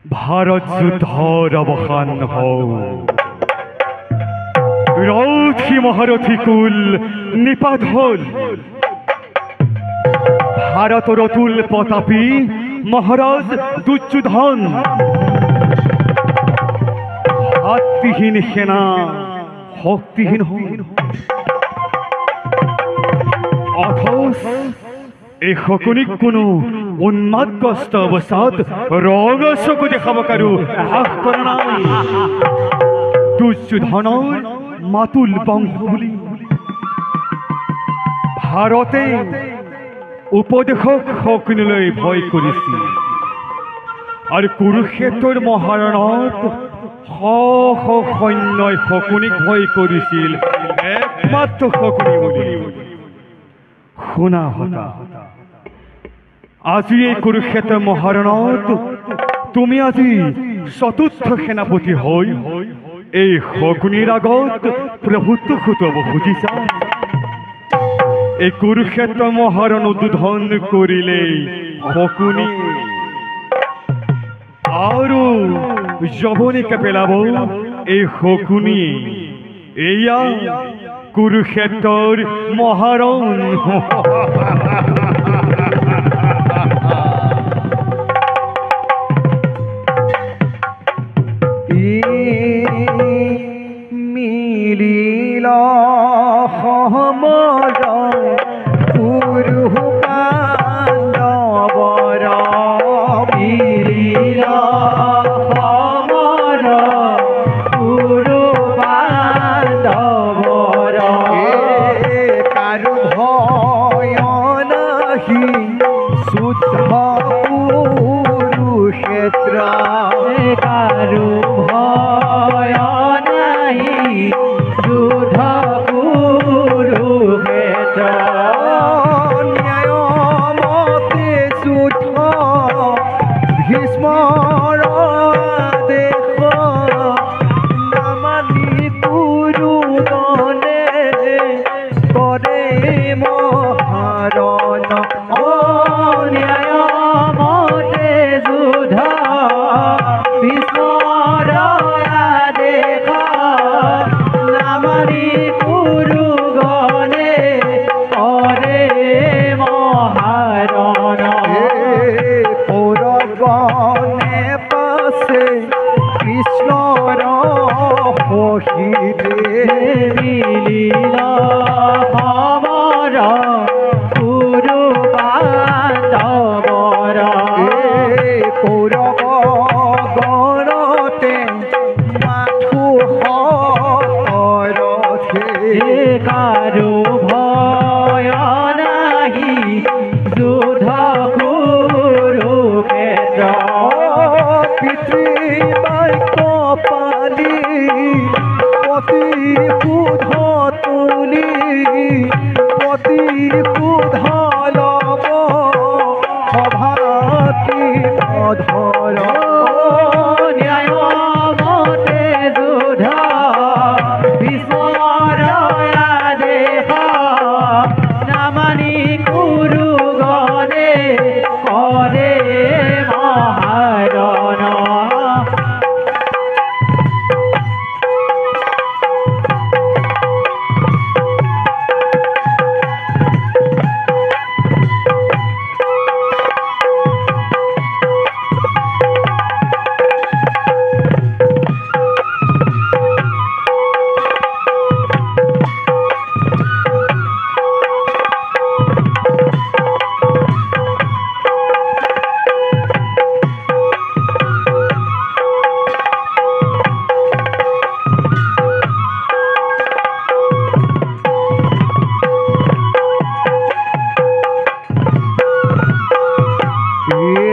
ভারত যুদ্ধর অবসান হল রথী মহারথী কুল নিপাত হল ভারতর অতুল প্রতাপী মহারাজ দুর্যোধন হাতবিহীন সেনা শক্তিহীন হল অথচ এই শকুনিক কোনো উন্মাদগ্ৰস্ত অৱস্থাত ৰঙা চকু দেখাব কাৰো সাহস কৰা নাই দুৰ্যোধনৰ মাতুল বংশ বুলি ভাৰতে উপদেশক শকুনিলৈ ভয় কৰিছিল আৰু কুৰুক্ষেত্ৰৰ মহাৰণত শ শ সৈন্যই শকুনিক ভয় কৰিছিল একমাত্ৰ শকুনি বুলি শুনা হতা আজি এই কুৰুক্ষেত্ৰ মহাৰণত তুমি আজি চতুৰ্থ সেনাপতি হৈ এই শকুনিৰ আগত প্ৰভুত্ব খুটাব খুজিছা এই কুৰুক্ষেত্ৰ মহাৰণ উদ্বোধন কৰিলে শকুনি আৰু যৱনিকা পেলাব এই শকুনি এয়া কুৰুক্ষেত্ৰৰ মহাৰণ মিলিলা সমৰ পুৰু পাণ্ডৱৰ মিলিলা সমৰ পুৰু পাণ্ডৱৰ কাৰো ভয় নাহি শুদ্ধ কুৰুক্ষেত্ৰ কাৰো ভয় নাহি যুদ্ধ কুৰুক্ষেত্ৰ ন্যায়মতে যুদ্ধ ভীষ্মৰ আদেশ নামানি কুৰুজনে কৰে মহাৰণ ন্যায়মতে যুদ্ধ ভীষ্মৰ আদেশ নামানি কুৰুজনে কৰে মহাৰণ কৌৰৱনে পাছে কৃষ্ণৰ সহিতে মিলিলা সমৰ কুৰু পাণ্ডৱৰ কৌৰৱ গণতে মাথো সৰথে কাৰো ভয় নাহি যুদ্ধ কুৰুক্ষেত্ৰ পিতৃবাক্য পালি পতি সুধ তুলি পতি সুধ লব সভাতি অধৰ ন্যায়মতে যুদ্ধ ভীষ্মৰ আদেশ নামানি কুৰুজনে কৰে মহাৰণ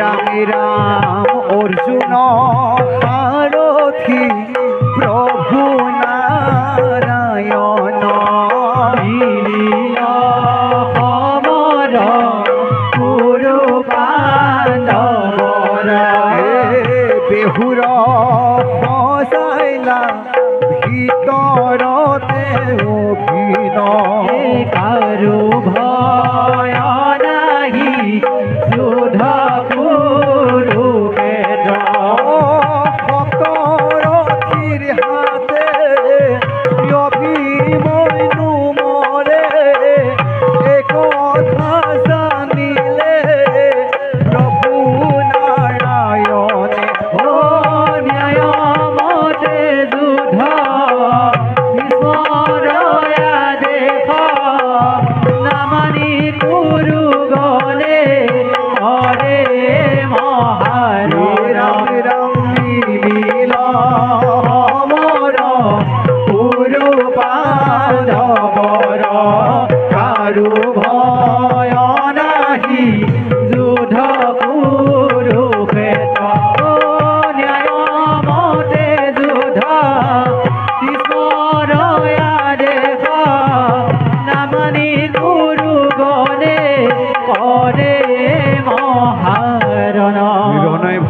ৰাম ৰাম অৰ্জুন সাৰথি প্ৰভু নাৰায়ণ মিলিলা সমৰ কুৰু পাণ্ডৱৰ বেহুৰ সজাইলা ভিতৰতে অভিনয় কাৰো ভয় নাহি যুদ্ধ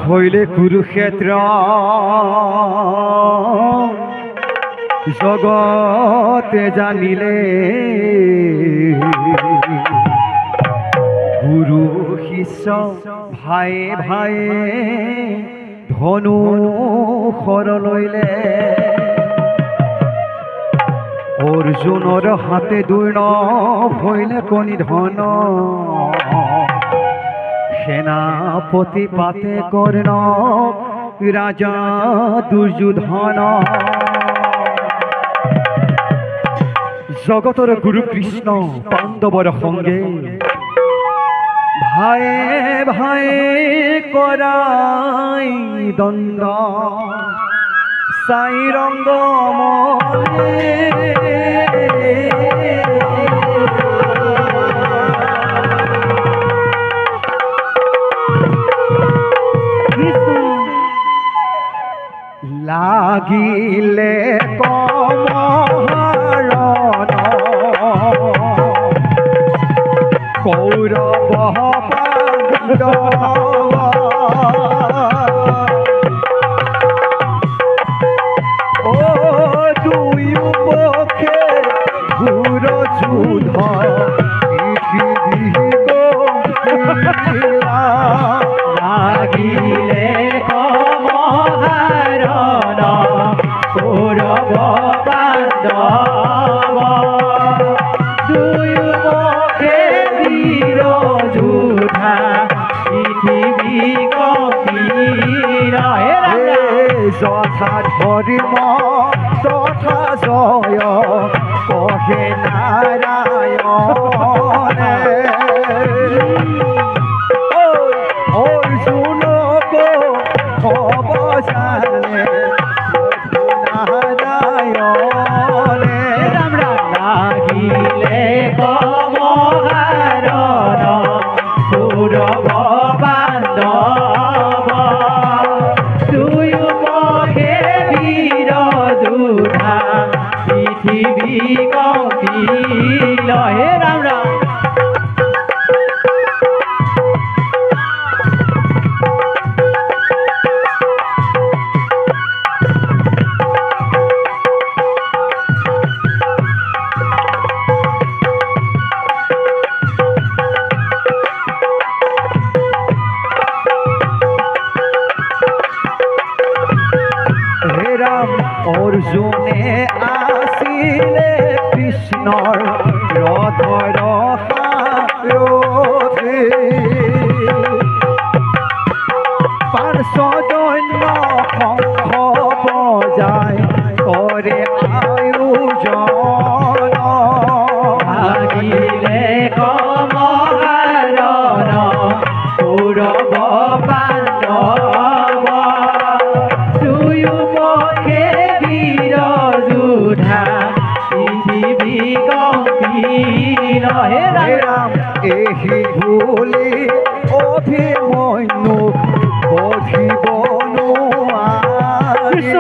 হইলে কুৰুক্ষেত্ৰ জগতে জানিলে গুৰু শিষ্য ভায়ে ভায়ে ধনু খৰ লইলে অৰ্জুনৰ হাতে দুৰ্ণ হইলে কণি ধন সেনাপতি পাতে কৰ্ণ ৰাজা দুৰ্যোধন জগতৰ গুৰু কৃষ্ণ পাণ্ডৱৰ সংগে ভায়ে ভায়ে কৰাই দ্বন্দ্ব চাই ৰংগ লাগিলে কমহাৰণ কৌৰৱ পাণ্ডৱ ও দুয়ো পক্ষে ঘোৰ যুদ্ধ পৃথিৱী গম্ভীৰা লাগিলে কমহাৰণ কৌৰৱ পাণ্ডৱ দুয়ো পক্ষে বীৰ যোদ্ধা পৃথিৱী গম্ভীৰা যথা ধৰ্ম তথা জয় কহে নাৰায়ণে অৰ্জুনক হব জানে নাৰায়ণে লাগিলে কমহাৰণ কৌৰৱ পাণ্ডৱ দুয়ো পক্ষে বীৰ যোদ্ধা পৃথিৱী গম্ভীৰা হে ৰাম ৰাম অৰ্জুনে আছিলে কৃষ্ণৰ ৰথৰ সাৰথি পাৰ্শ্বদন্য শংখ বজাই কৰে আয়োজন লাগিলে কমহাৰণ কৌৰৱ পাণ্ডৱ দুয়ো পক্ষে বীৰ যোদ্ধা পৃথিৱী গম্ভীৰা হে ৰাম এহি ভুলি অভিমন্যু বধিব নোৱাৰি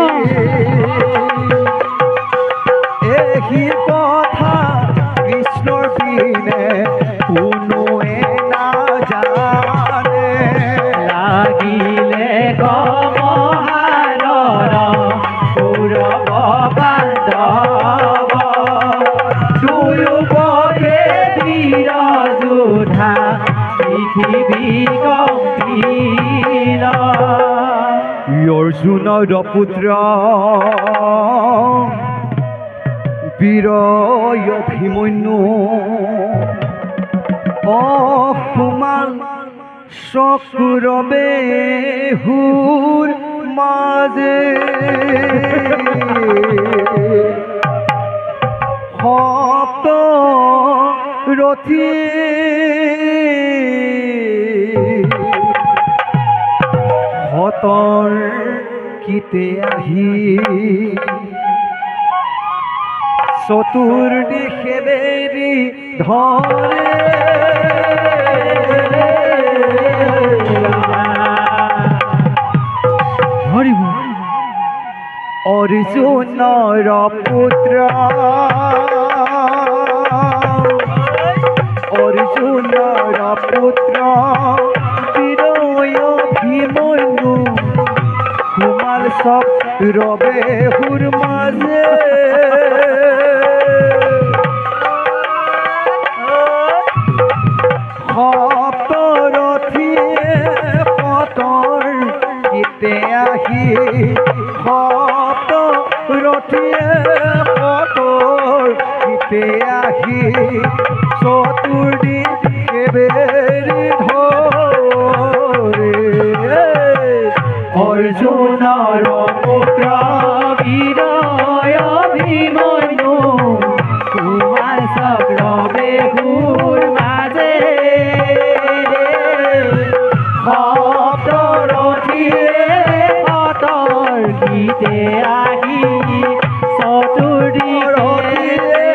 এহি কথা কৃষ্ণৰ বিনে কোনোৱে নাজানে লাগিলে কমহাৰণ কৌৰৱ পাণ্ডৱ দুয়ো পক্ষে বীৰ যোদ্ধা পৃথিৱী গম্ভীৰা অৰ্জুনৰ পুত্ৰ বীৰ অভিমন্যু অসুমান চকুৰ বেহুৰ মাজে সপ্ত ৰথী হতৰ কিতে আহি চতুৰ্দিশে বেৰি ধৰে অৰ্জুনৰ পুত্ৰ অৰ্জুনৰ পুত্ৰ বীৰ অভিমন্যু সব ৰবে হুৰ মাঝে হতৰথিয়ে কতৰ গীতে আহি হতৰথিয়ে কতৰ গীতে আহি চতুৰ্দি কেবেৰি ধৰে অৰ্জুনৰ পুত্ৰ বিজয় অভিমন্যু তোমাৰ চক্ৰবে ঘূৰ মাজে সপ্তৰথীয়ে সতৰ গীতে আহি চতুৰ্দিশে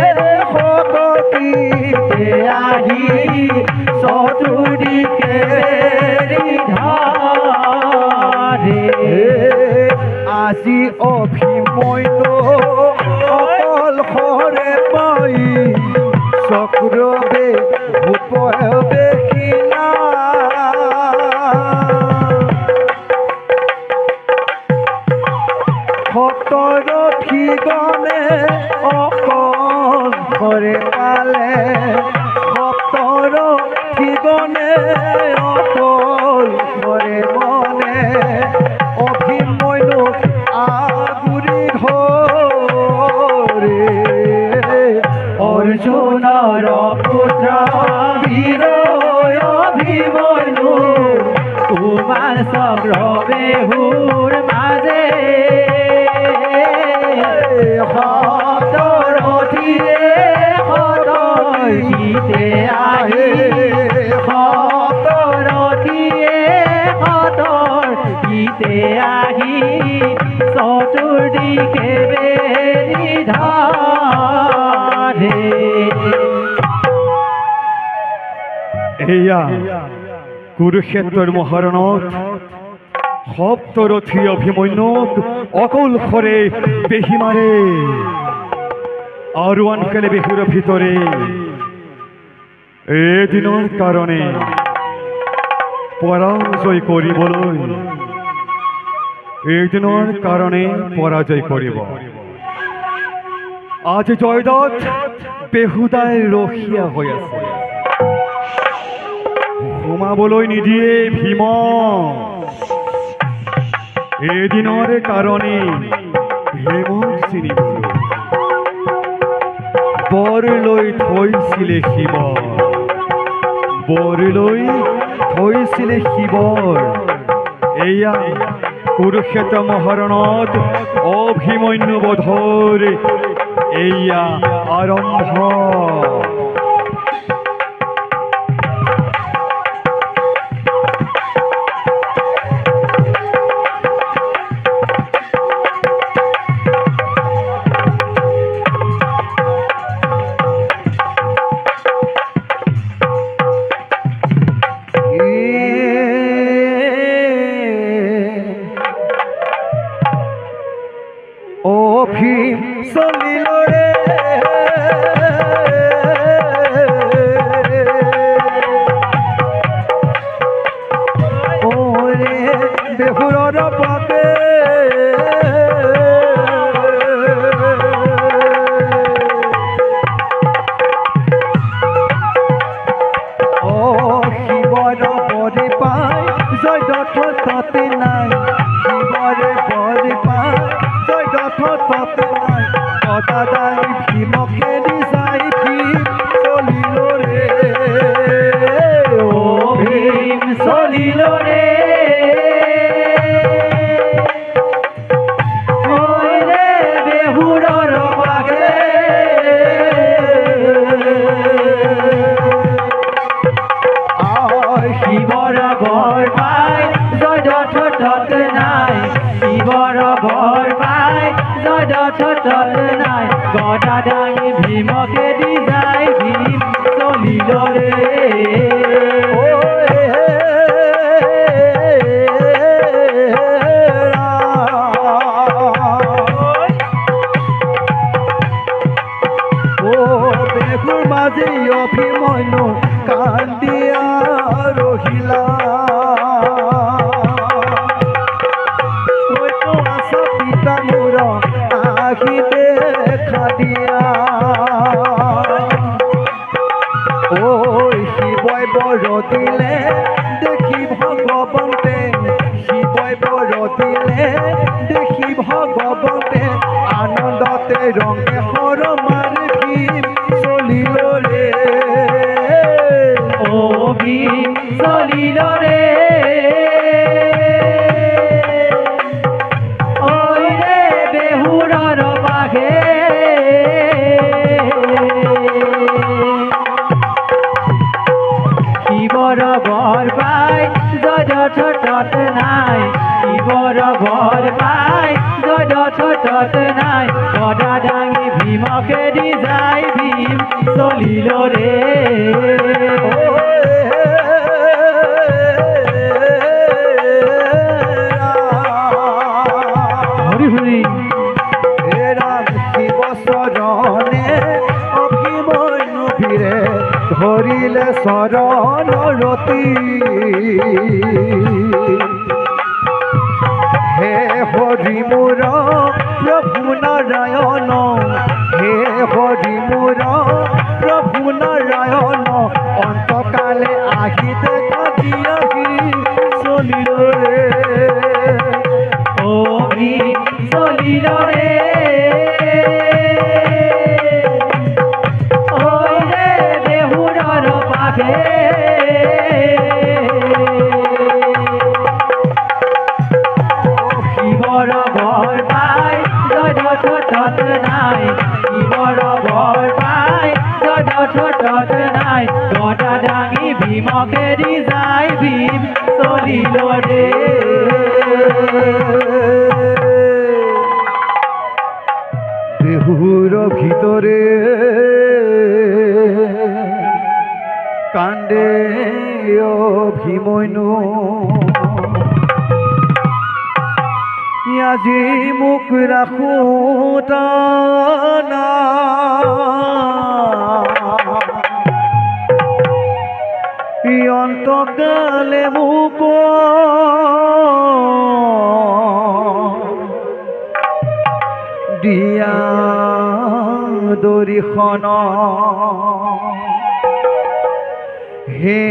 হতকীতে আহি চতুৰ্দিশে আজি অভিমন্যু অকল হৰে পাই চক্ৰবে ভূপবে কিনা সপ্তৰথীগণে অকল হৰে পালে সপ্তৰথীগণে অকল হৰে মনে অভিমন্যু আগুৰি ধৰে অৰ্জুনৰ পুত্ৰ বিজয় অভিমন্যু তোমাৰ চক্ৰবে ঘূৰ মাজে সপ্তৰথীয়ে সতৰ গীতে আহি সপ্তৰথীয়ে সতৰ গীতে আহি চতুৰ্দিশে বেৰি ধৰে এয়া কুৰুক্ষেত্ৰৰ মহাৰণত সপ্তৰথী অভিমন্যুক অকলশৰে বেহি মাৰে আৰু আনকালে বেহুৰ ভিতৰে এদিনৰ কাৰণে পৰাজয় কৰিবলৈ এদিনৰ কাৰণে পৰাজয় কৰিব আজি জয়দত্ত বেহুদাই ৰখীয়া হৈ আছে সোমাবলৈ নিদিয়ে ভীম এদিনৰ কাৰণে ভীমক চিনিবলৈ বৰ লৈ থৈছিলে শিৱ বৰ লৈ থৈছিলে শিৱৰ এয়া কুৰুক্ষেত্ৰ মহাৰণত অভিমন্যু বধৰ এয়া আৰম্ভ ভীম চলিল ৰে ওৰে বেহুৰৰ পাকে অ শিৱৰ বৰি পাই জয়দত্ত তাতে নাই শিৱৰে বৰি পাই তাতে নাই দাদাই ভীমকে দিছাই ভীম চলিল ৰে ও ভীম চলিল ৰে বেহুৰৰ পাকে শিৱৰ বৰ পাই জয়দত্ত তাতে নাই শিৱৰ বৰ পাই জয়দত্ত নাই গদা দাঙি ভীমকে দি যায় ভীম চলিল ৰে বেহুৰ মাজে অভিমন্যু কান্দিয়া ৰহিলা আশা দেখি ভগৱন্তে শিৱই বৰ দিলে দেখি ভগৱন্তে আনন্দতে ৰঙে সৰমাৰ ভীম চলিল ৰে ও ভীম চলিল ৰে ওই ৰে বেহুৰৰ বাঘে শিৱৰ বৰ পাই যথত নাই শিৱৰ বৰ পাই যথত নাই গদা দাঙি ভীমকে দি যায় ভীম চলিল ৰে হৰি হৰি হে ৰাম শিৱ চৰণে অভিমন্যু ভিৰে ধৰিলে চৰণ ৰতি হে হৰি মোৰ প্ৰভু নাৰায়ণ হে হৰি মোৰ প্ৰভু নাৰায়ণ অন্তকালে আহি দেখা দিয়াহি চলিল ৰে ও ভীম চলিল ৰে ওই ৰে বেহুৰৰ বাঘে শিৱৰ বৰ পাই যথত নাই শিৱৰ বৰ পাই যথত নাই গদা দাঙি ভীমকে দি যায় ভীম চলিল ৰে দেহুৰ ভিতৰে কান্দে অভিমন্যু আজি মুখ ৰাখো টানা অন্তকালে মুখ দিয়া দৰিখন হে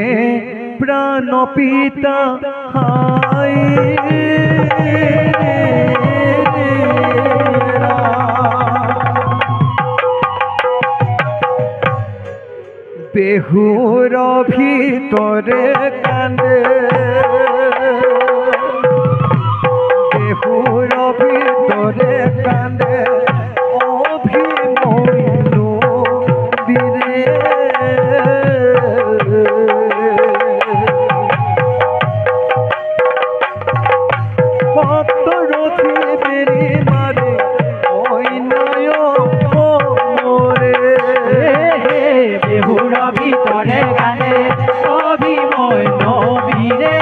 প্ৰাণ পিতা হাই বেহুৰ ভিতৰে কান্দে বেহুৰ ভিতৰে কান্দে অভিমন্যু বীৰে ভক্ত ৰথি বেৰি মাৰে অন্যায় মৰে বেহুৰ ভিতৰে গানে অভিমন্যু বীৰে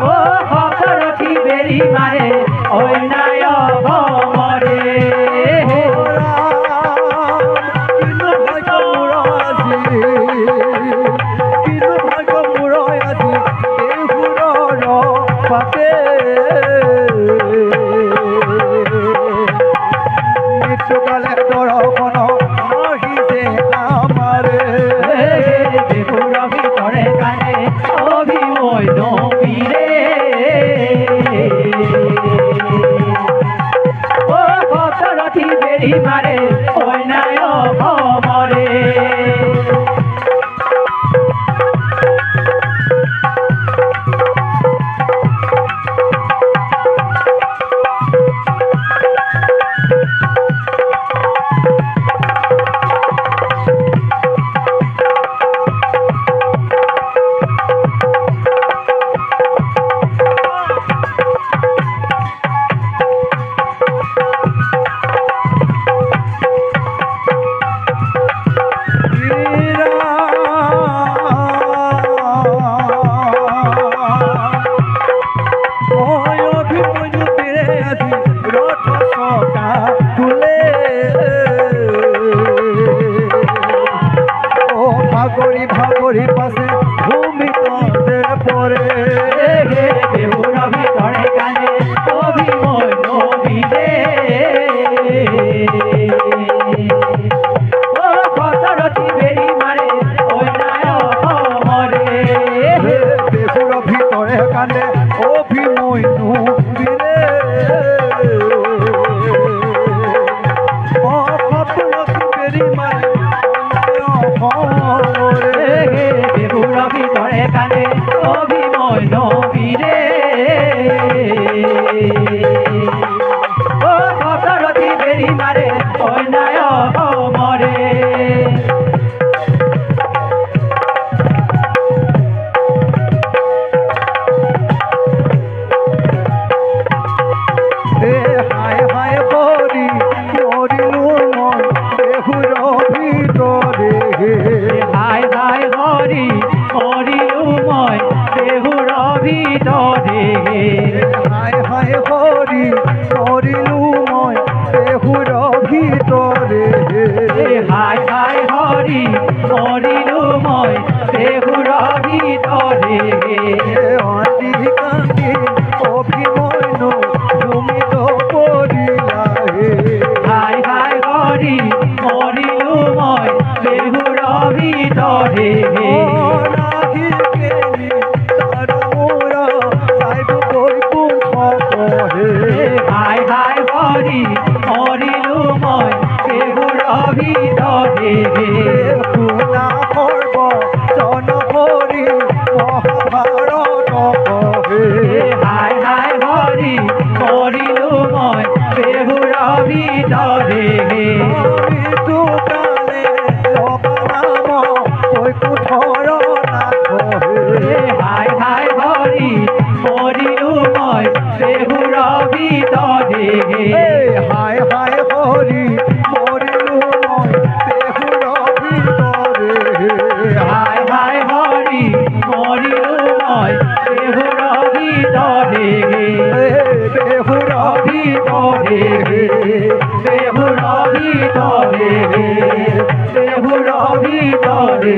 ও ভক্তৰথি বেৰি মাৰে অন্যায় মৰে কিন্তু ভাগ্য মোৰ আজি বেহুৰৰ পাতে মৃত্যুকালে দৰ্শন নহিছে আমাৰে বেহুৰ ভিতৰে গানে অভিমন্যু বীৰে ও ভক্তৰথি বেৰি মাৰে অন্যায় মৰে ভাগৰি পাছে ভূমিতে পৰে বেহুৰ ভিতৰে গানে অভিমন্যু বীৰে ও ভক্তৰথি বেৰি মৰিলো মই বেহুৰ ভিতৰে অতি কান্দি অভিমন্যু ভূমিত পৰিলাহে হাই হাই হৰি মৰিলো মই বেহুৰ ভিতৰে নাহি কেনি তাৰ মোৰা চাইব বৈকুণ্ঠ কহে হাই হাই হৰি মৰিলো মই বেহুৰ ভিতৰে শুনা সৰ্ব জন হৰি মহাভাৰত কহে হাই হাই হৰি মৰিলো মই বেহুৰ ভিতৰে মৃত্যু কালে লবানাম বৈকুণ্ঠৰ নাথ হে হাই হাই হৰি মৰিলো মই বেহুৰ ভিতৰে হাই হাই হৰি মৰিলো মই বেহুৰ ভিতৰে হাই হাই হৰি মৰিলো মই বেহুৰ ভিতৰে বেহুৰ ভিতৰে বেহুৰ ভিতৰে বেহুৰ ভিতৰে